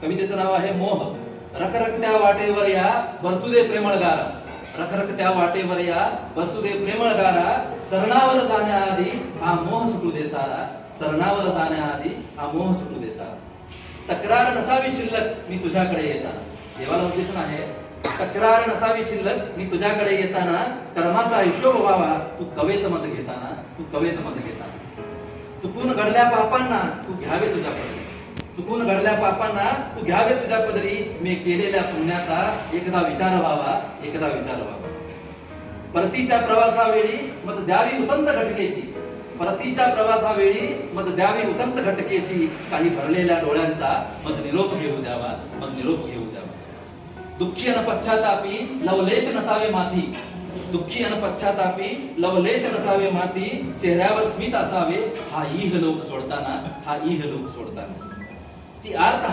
कवितेचं नाव आहे मोह. रखरखत्या वाटेवर या बरसुदे प्रेमळ गारा. रखरखत्या वाटेवर या बरसुदे प्रेमळ गारा. सरणावर जाण्याआधी हा मोह सुटू दे सारा. सरणावर जाण्याआधी हा मोह सुटू दे सारा. तक्रार नसावी शिल्लक मी तुझ्याकडे येताना. देवाला उद्देशन आहे, तक्रार नसावी शिल्लक मी तुझ्याकडे येताना. कर्माचा हिशोब व्हावा तू कवेत मज घेताना. तू कवेत मज घेताना. चुकून घडल्या पापांना तू घ्यावे तुझ्या पदरी. चुकून घडल्या पापांना तू घ्यावे तुझ्या पदरी. मी केलेल्या पुण्याचा एकदा विचार व्हावा. एकदा विचार व्हावा. परतीच्या प्रवासावेळी मज द्यावी उसंत घटकेची. परतीच्या प्रवासावेळी मज द्यावी उसंत घटकेची. काही भरलेल्या डोळ्यांचा मज निरोप घेऊ द्यावा. मज निरोप घेऊ द्यावा. दुःखी अन पश्चातापी लवलेश नसावे माथी. दुःखी अन पश्चातापी लवलेश नसावे माती. चेहऱ्यावर स्मित असावे हा इह लोक सोडताना. हा इह लोक सोडताना. ती आर्त